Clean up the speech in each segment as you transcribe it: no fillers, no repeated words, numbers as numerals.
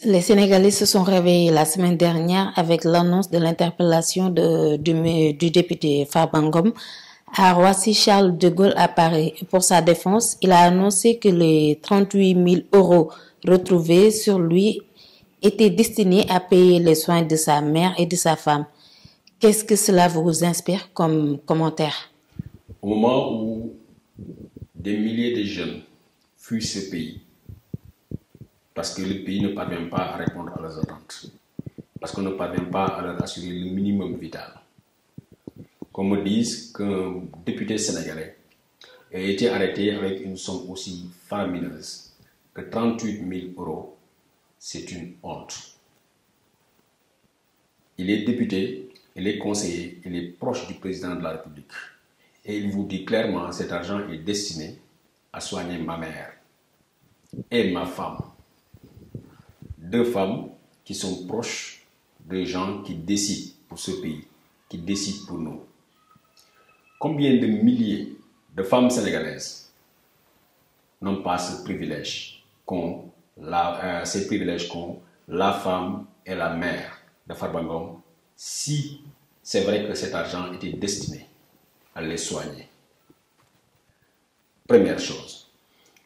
Les Sénégalais se sont réveillés la semaine dernière avec l'annonce de l'interpellation du député Farba Ngom à Roissy-Charles de Gaulle à Paris. Pour sa défense, il a annoncé que les 38 000 euros retrouvés sur lui étaient destinés à payer les soins de sa mère et de sa femme. Qu'est-ce que cela vous inspire comme commentaire? Au moment où des milliers de jeunes fuient ce pays, parce que le pays ne parvient pas à répondre à leurs attentes, parce qu'on ne parvient pas à leur assurer le minimum vital. Qu'on me dise qu'un député sénégalais a été arrêté avec une somme aussi faramineuse que 38 000 euros, c'est une honte. Il est député, il est conseiller, il est proche du président de la République. Et il vous dit clairement que cet argent est destiné à soigner ma mère et ma femme. Deux femmes qui sont proches des gens qui décident pour ce pays, qui décident pour nous. Combien de milliers de femmes sénégalaises n'ont pas ce privilège qu'ont la femme et la mère de Farba Ngom, si c'est vrai que cet argent était destiné à les soigner. Première chose.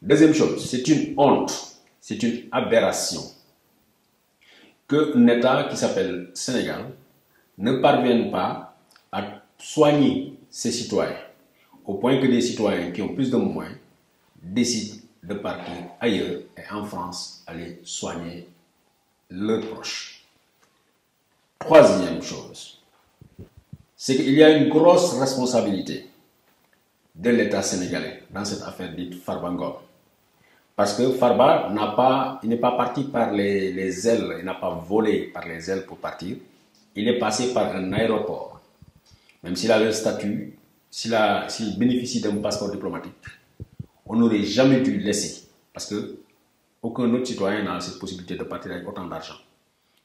Deuxième chose, c'est une honte, c'est une aberration qu'un État qui s'appelle Sénégal ne parvienne pas à soigner ses citoyens, au point que des citoyens qui ont plus de moyens décident de partir ailleurs et en France aller soigner leurs proches. Troisième chose, c'est qu'il y a une grosse responsabilité de l'État sénégalais dans cette affaire dite Farba Ngom. Parce que Farba n'est pas parti par les ailes, il n'a pas volé par les ailes pour partir. Il est passé par un aéroport. Même s'il a le statut, s'il bénéficie d'un passeport diplomatique, on n'aurait jamais dû laisser. Parce que aucun autre citoyen n'a cette possibilité de partir avec autant d'argent.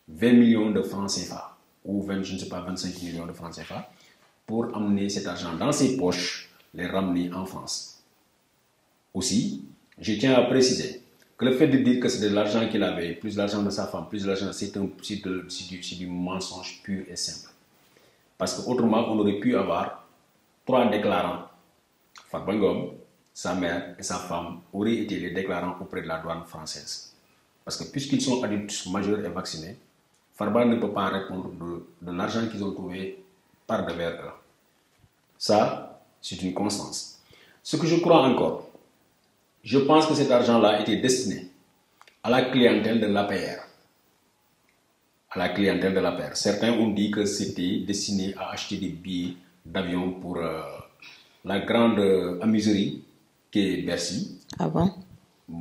20 millions de francs CFA, ou 25 millions de francs CFA, pour amener cet argent dans ses poches, les ramener en France. Aussi, je tiens à préciser que le fait de dire que c'est de l'argent qu'il avait, plus l'argent de sa femme, plus l'argent, c'est du mensonge pur et simple. Parce qu'autrement, on aurait pu avoir 3 déclarants. Farba Ngom, sa mère et sa femme auraient été les déclarants auprès de la douane française. Parce que puisqu'ils sont adultes majeurs et vaccinés, Farba ne peut pas répondre de l'argent qu'ils ont trouvé par devers eux. Ça, c'est une constance. Ce que je crois encore, je pense que cet argent-là était destiné à la clientèle de l'APR. À la clientèle de l'APR. Certains ont dit que c'était destiné à acheter des billets d'avion pour la grande amuserie qu'est Bercy. Ah bon?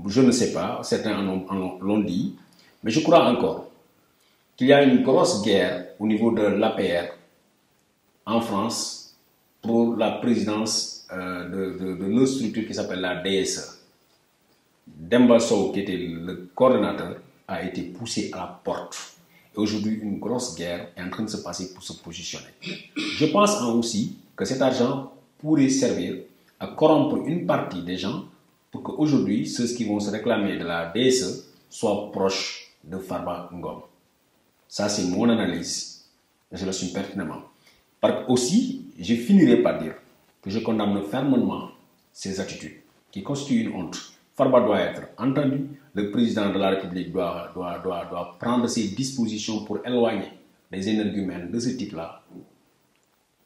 Je ne sais pas, certains l'ont dit, mais je crois encore qu'il y a une grosse guerre au niveau de l'APR en France pour la présidence de notre structure qui s'appelle la DSE. Demba Sow, qui était le coordonnateur, a été poussé à la porte. Et aujourd'hui, une grosse guerre est en train de se passer pour se positionner. Je pense aussi que cet argent pourrait servir à corrompre une partie des gens pour qu'aujourd'hui, ceux qui vont se réclamer de la DSE soient proches de Farba Ngom. Ça, c'est mon analyse. Je l'assume pertinemment. Aussi, je finirai par dire que je condamne fermement ces attitudes qui constituent une honte. Farba doit être entendu. Le président de la République doit prendre ses dispositions pour éloigner les énergumènes de ce type-là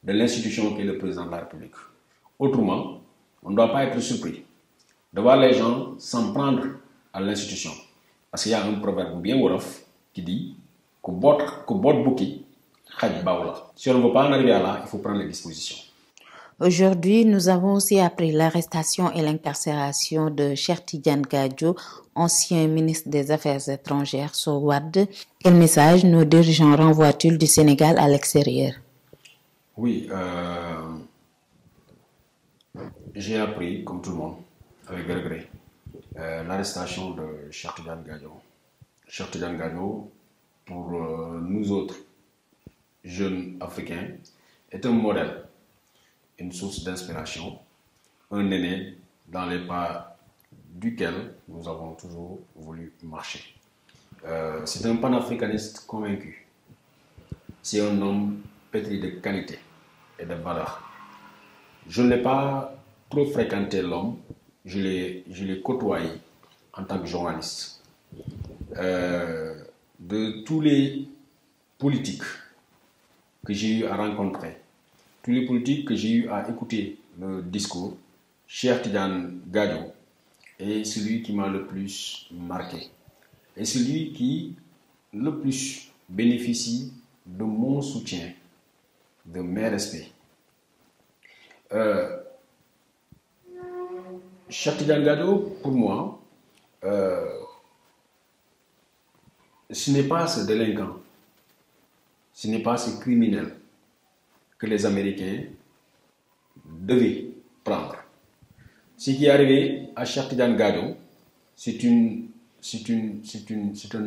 de l'institution qu'est le président de la République. Autrement, on ne doit pas être surpris de voir les gens s'en prendre à l'institution. Parce qu'il y a un proverbe bien wolof qui dit que bot bouki, khaj baoula. Si on ne veut pas en arriver à là, il faut prendre les dispositions. Aujourd'hui, nous avons aussi appris l'arrestation et l'incarcération de Cheikh Tidiane Gadio, ancien ministre des Affaires étrangères sur Wade. Quel message nos dirigeants renvoient-ils du Sénégal à l'extérieur? Oui, j'ai appris, comme tout le monde, avec regret, l'arrestation de Cheikh Tidiane Gadio. Cheikh Tidiane Gadio, pour nous autres jeunes Africains, est un modèle, une source d'inspiration, un aîné dans les pas duquel nous avons toujours voulu marcher. C'est un panafricaniste convaincu. C'est un homme pétri de qualité et de valeur. Je n'ai pas trop fréquenté l'homme, je l'ai côtoyé en tant que journaliste. De tous les politiques que j'ai eu à rencontrer, tous les politiques que j'ai eu à écouter le discours, Cheikh Tidiane Gadio est celui qui m'a le plus marqué. Et celui qui le plus bénéficie de mon soutien, de mes respects. Cheikh Tidiane Gadio, pour moi, ce n'est pas ce délinquant, ce n'est pas ce criminel que les Américains devaient prendre. Ce qui est arrivé à Cheikh Tidiane Gadio, c'est un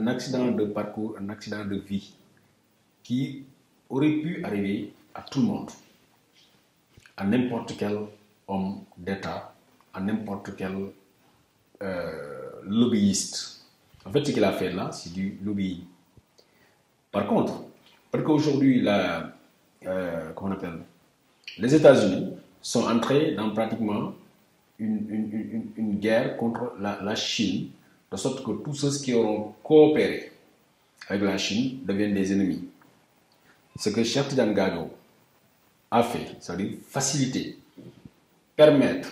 accident de parcours, un accident de vie qui aurait pu arriver à tout le monde, à n'importe quel homme d'État, à n'importe quel lobbyiste. En fait, ce qu'il a fait là, c'est du lobbying. Par contre, parce qu'aujourd'hui, les États-Unis sont entrés dans pratiquement une guerre contre la Chine, de sorte que tous ceux qui auront coopéré avec la Chine deviennent des ennemis. Ce que Cheikh Tidiane Gadio a fait, c'est-à-dire faciliter, permettre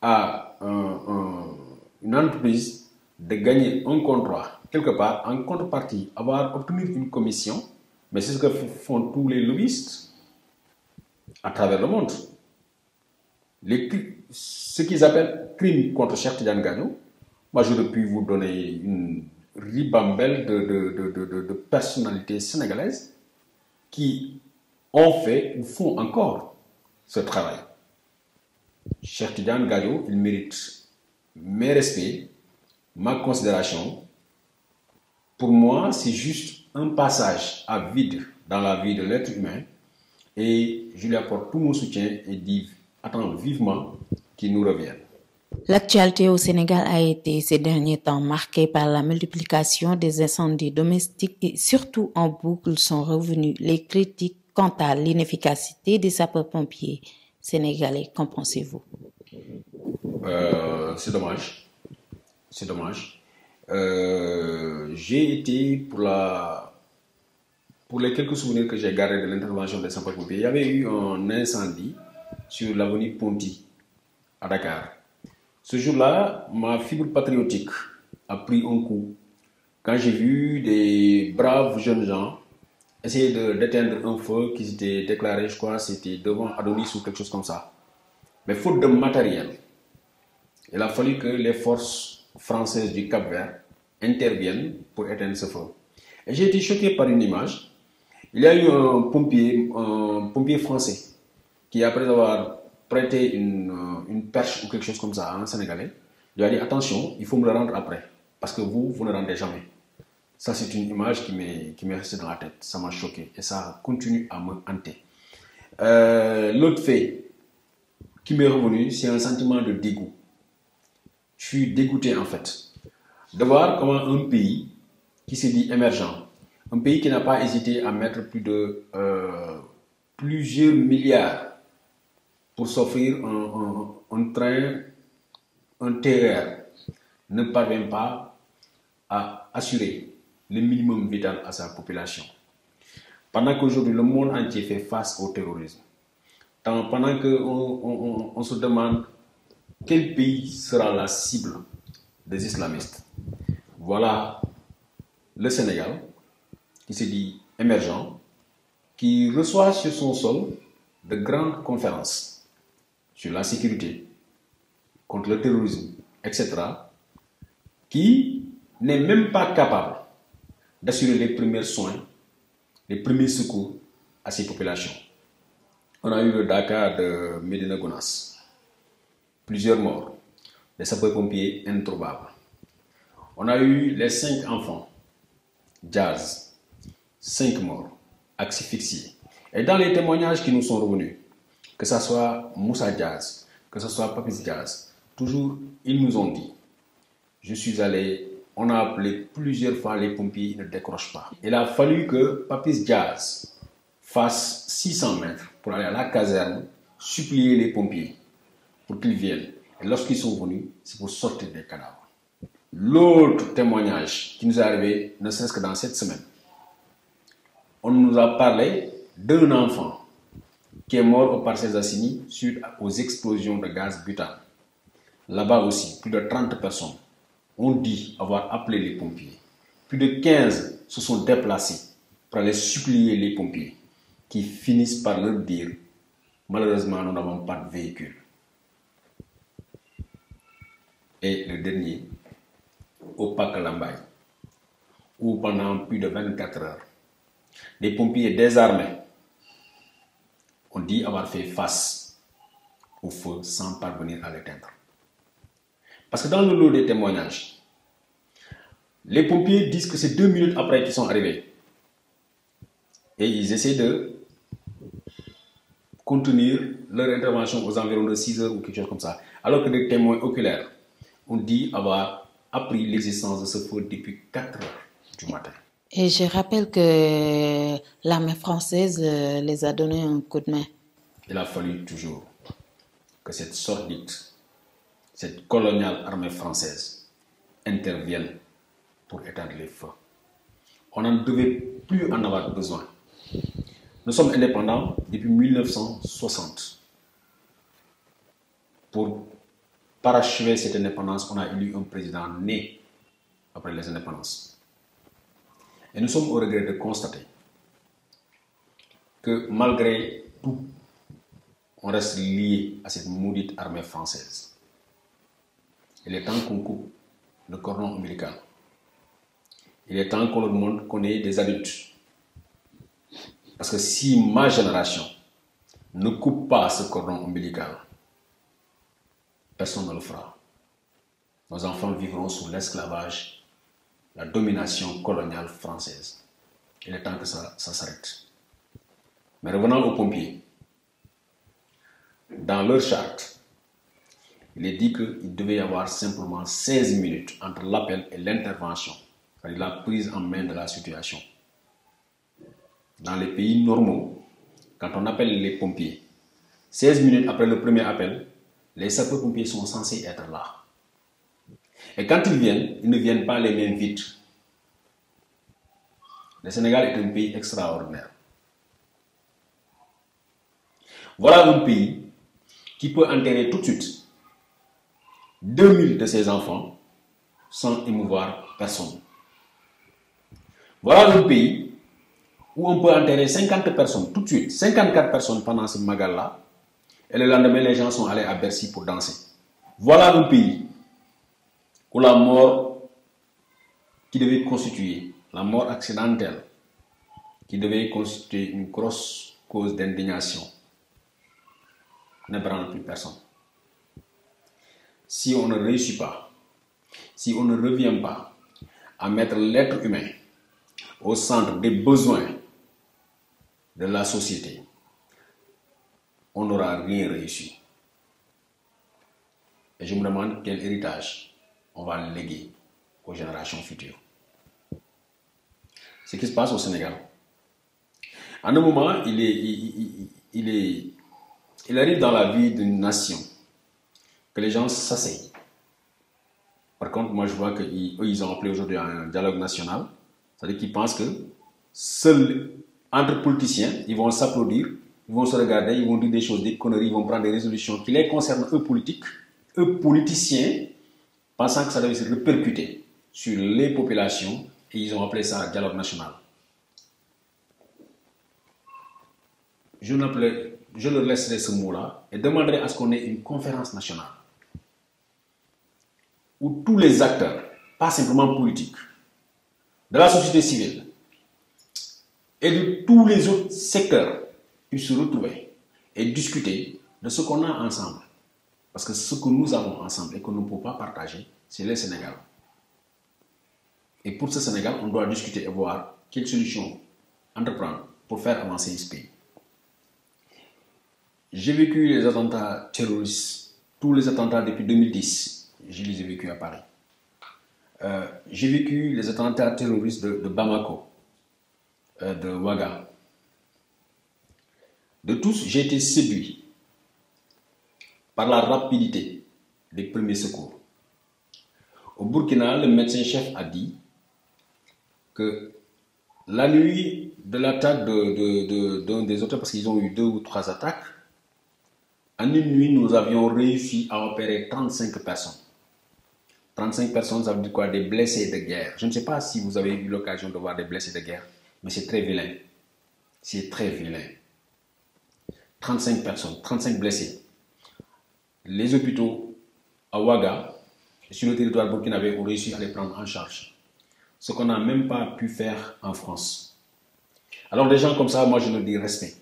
à une entreprise de gagner un contrat quelque part, en contrepartie, obtenir une commission, mais c'est ce que font tous les lobbyistes à travers le monde. Ce qu'ils appellent crime contre Cheikh Tidiane Gadio, moi j'aurais pu vous donner une ribambelle de personnalités sénégalaises qui ont fait ou font encore ce travail. Cheikh Tidiane Gadio, il mérite mes respects, ma considération. Pour moi, c'est juste un passage à vide dans la vie de l'être humain et je lui apporte tout mon soutien et attends vivement qu'il nous revienne. L'actualité au Sénégal a été ces derniers temps marquée par la multiplication des incendies domestiques et surtout en boucle sont revenues les critiques quant à l'inefficacité des sapeurs-pompiers sénégalais. Qu'en pensez-vous? C'est dommage. C'est dommage. J'ai été pour les quelques souvenirs que j'ai gardés de l'intervention des sapeurs-pompiers, il y avait eu un incendie sur l'avenue Ponty à Dakar. Ce jour-là, ma fibre patriotique a pris un coup quand j'ai vu des braves jeunes gens essayer d'éteindre un feu qui s'était déclaré, je crois, c'était devant Adonis ou quelque chose comme ça. Mais faute de matériel, il a fallu que les forces françaises du Cap-Vert interviennent pour éteindre ce feu. Et j'ai été choqué par une image. Il y a eu un pompier français qui, après avoir prêté une perche ou quelque chose comme ça à un Sénégalais, lui a dit attention, il faut me le rendre après, parce que vous ne rendez jamais. Ça, c'est une image qui m'est restée dans la tête. Ça m'a choqué et ça continue à me hanter. L'autre fait qui m'est revenu, c'est un sentiment de dégoût. Je suis dégoûté en fait de voir comment un pays qui s'est dit émergent, un pays qui n'a pas hésité à mettre plusieurs milliards pour s'offrir un train, un TER, ne parvient pas à assurer le minimum vital à sa population. Pendant qu'aujourd'hui le monde entier fait face au terrorisme, pendant qu'on se demande quel pays sera la cible des islamistes, voilà le Sénégal qui se dit émergent, qui reçoit sur son sol de grandes conférences sur la sécurité, contre le terrorisme, etc., qui n'est même pas capable d'assurer les premiers soins, les premiers secours à ces populations. On a eu le Dakar de Médina Gounass, plusieurs morts, des sapeurs-pompiers introuvables. On a eu les 5 enfants, Jazz, 5 morts, asphyxiés. Et dans les témoignages qui nous sont revenus, que ce soit Moussa Jazz, que ce soit Papis Jazz, toujours ils nous ont dit, je suis allé On a appelé plusieurs fois les pompiers, ils ne décrochent pas. Il a fallu que Papis Diaz fasse 600 mètres pour aller à la caserne, supplier les pompiers pour qu'ils viennent. Et lorsqu'ils sont venus, c'est pour sortir des cadavres. L'autre témoignage qui nous est arrivé, ne serait-ce que dans cette semaine, on nous a parlé d'un enfant qui est mort au Parcelles Assainies suite aux explosions de gaz butane. Là-bas aussi, plus de 30 personnes ont dit avoir appelé les pompiers. Plus de 15 se sont déplacés pour aller supplier les pompiers qui finissent par leur dire « Malheureusement, nous n'avons pas de véhicule ». Et le dernier, au Pakalambaye, où pendant plus de 24 heures, les pompiers désarmés ont dit avoir fait face au feu sans parvenir à l'éteindre. Parce que dans le lot des témoignages, les pompiers disent que c'est 2 minutes après qu'ils sont arrivés. Et ils essaient de contenir leur intervention aux environs de 6 heures ou quelque chose comme ça. Alors que des témoins oculaires ont dit avoir appris l'existence de ce feu depuis 4 heures du matin. Et je rappelle que l'armée française les a donné un coup de main. Il a fallu toujours que cette sordide, cette coloniale armée française intervienne pour éteindre les feux. On n'en devait plus en avoir besoin. Nous sommes indépendants depuis 1960. Pour parachever cette indépendance, on a élu un président né après les indépendances. Et nous sommes au regret de constater que malgré tout, on reste lié à cette maudite armée française. Il est temps qu'on coupe le cordon ombilical. Il est temps qu'on leur montre qu'on est des adultes. Parce que si ma génération ne coupe pas ce cordon ombilical, personne ne le fera. Nos enfants vivront sous l'esclavage, la domination coloniale française. Il est temps que ça s'arrête. Mais revenons aux pompiers. Dans leur charte, il est dit qu'il devait y avoir simplement 16 minutes entre l'appel et l'intervention, c'est-à-dire la prise en main de la situation. Dans les pays normaux, quand on appelle les pompiers, 16 minutes après le premier appel, les sapeurs-pompiers sont censés être là. Et quand ils viennent, ils ne viennent pas les mains vides. Le Sénégal est un pays extraordinaire. Voilà un pays qui peut enterrer tout de suite 2000 de ses enfants sans émouvoir personne. Voilà un pays où on peut enterrer 50 personnes tout de suite, 54 personnes pendant ce magal-là, et le lendemain, les gens sont allés à Bercy pour danser. Voilà un pays où la mort qui devait constituer, la mort accidentelle, qui devait constituer une grosse cause d'indignation, n'ébranle plus personne. Si on ne réussit pas, si on ne revient pas à mettre l'être humain au centre des besoins de la société, on n'aura rien réussi. Et je me demande quel héritage on va léguer aux générations futures. Ce qui se passe au Sénégal. En un moment, il arrive dans la vie d'une nation que les gens s'asseyent. Par contre, moi je vois qu'eux, ils ont appelé aujourd'hui un dialogue national. C'est-à-dire qu'ils pensent que seuls, entre politiciens, ils vont s'applaudir, ils vont se regarder, ils vont dire des choses, des conneries, ils vont prendre des résolutions qui les concernent, eux politiques, eux politiciens, pensant que ça devait se répercuter sur les populations, et ils ont appelé ça dialogue national. Je leur laisserai ce mot-là et demanderai à ce qu'on ait une conférence nationale où tous les acteurs, pas simplement politiques, de la société civile et de tous les autres secteurs puissent se retrouver et discuter de ce qu'on a ensemble. Parce que ce que nous avons ensemble et que nous ne pouvons pas partager, c'est le Sénégal. Et pour ce Sénégal, on doit discuter et voir quelles solutions entreprendre pour faire avancer ce pays. J'ai vécu les attentats terroristes, tous les attentats depuis 2010, je les ai vécus à Paris. J'ai vécu les attentats terroristes de Bamako, de Ouaga. De tous, j'ai été séduit par la rapidité des premiers secours. Au Burkina, le médecin-chef a dit que la nuit de l'attaque d'un des auteurs, parce qu'ils ont eu 2 ou 3 attaques, en une nuit, nous avions réussi à opérer 35 personnes. 35 personnes, ça veut dire quoi? Des blessés de guerre. Je ne sais pas si vous avez eu l'occasion de voir des blessés de guerre, mais c'est très vilain. C'est très vilain. 35 personnes, 35 blessés. Les hôpitaux à Ouaga, sur le territoire burkinabé, ont réussi à les prendre en charge. Ce qu'on n'a même pas pu faire en France. Alors des gens comme ça, moi je leur dis respect.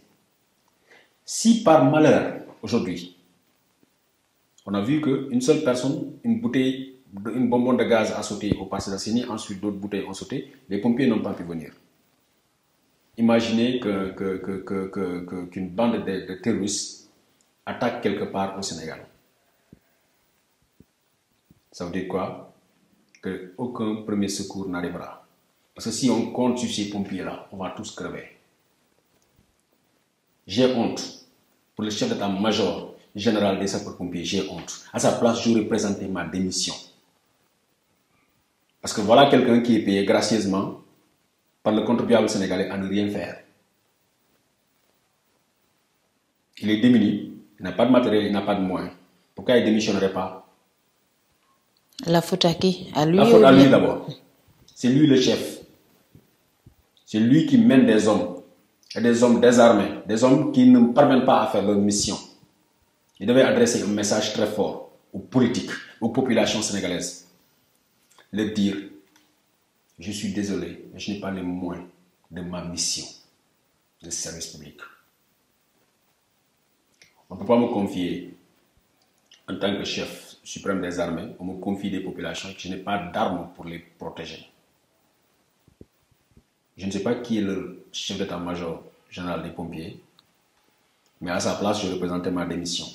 Si par malheur, aujourd'hui, on a vu qu'une seule personne, une bonbonne de gaz a sauté au Parcelles Assainies, ensuite d'autres bouteilles ont sauté, les pompiers n'ont pas pu venir. Imaginez qu'une bande de terroristes attaque quelque part au Sénégal. Ça veut dire quoi? Qu'aucun premier secours n'arrivera. Parce que si on compte sur ces pompiers-là, on va tous crever. J'ai honte pour le chef d'état-major général des sapeurs-pompiers, j'ai honte. À sa place, j'aurais présenté ma démission. Parce que voilà quelqu'un qui est payé gracieusement par le contribuable sénégalais à ne rien faire. Il est démuni, il n'a pas de matériel, il n'a pas de moyens. Pourquoi il ne démissionnerait pas? La faute à qui? À lui? La faute à lui d'abord. C'est lui le chef. C'est lui qui mène des hommes, et des hommes désarmés, des hommes qui ne parviennent pas à faire leur mission. Il devait adresser un message très fort aux politiques, aux populations sénégalaises. Leur dire, je suis désolé, mais je n'ai pas les moyens de ma mission de service public. On ne peut pas me confier, en tant que chef suprême des armées, on me confie des populations et que je n'ai pas d'armes pour les protéger. Je ne sais pas qui est le chef d'état-major général des pompiers, mais à sa place, je représentais ma démission.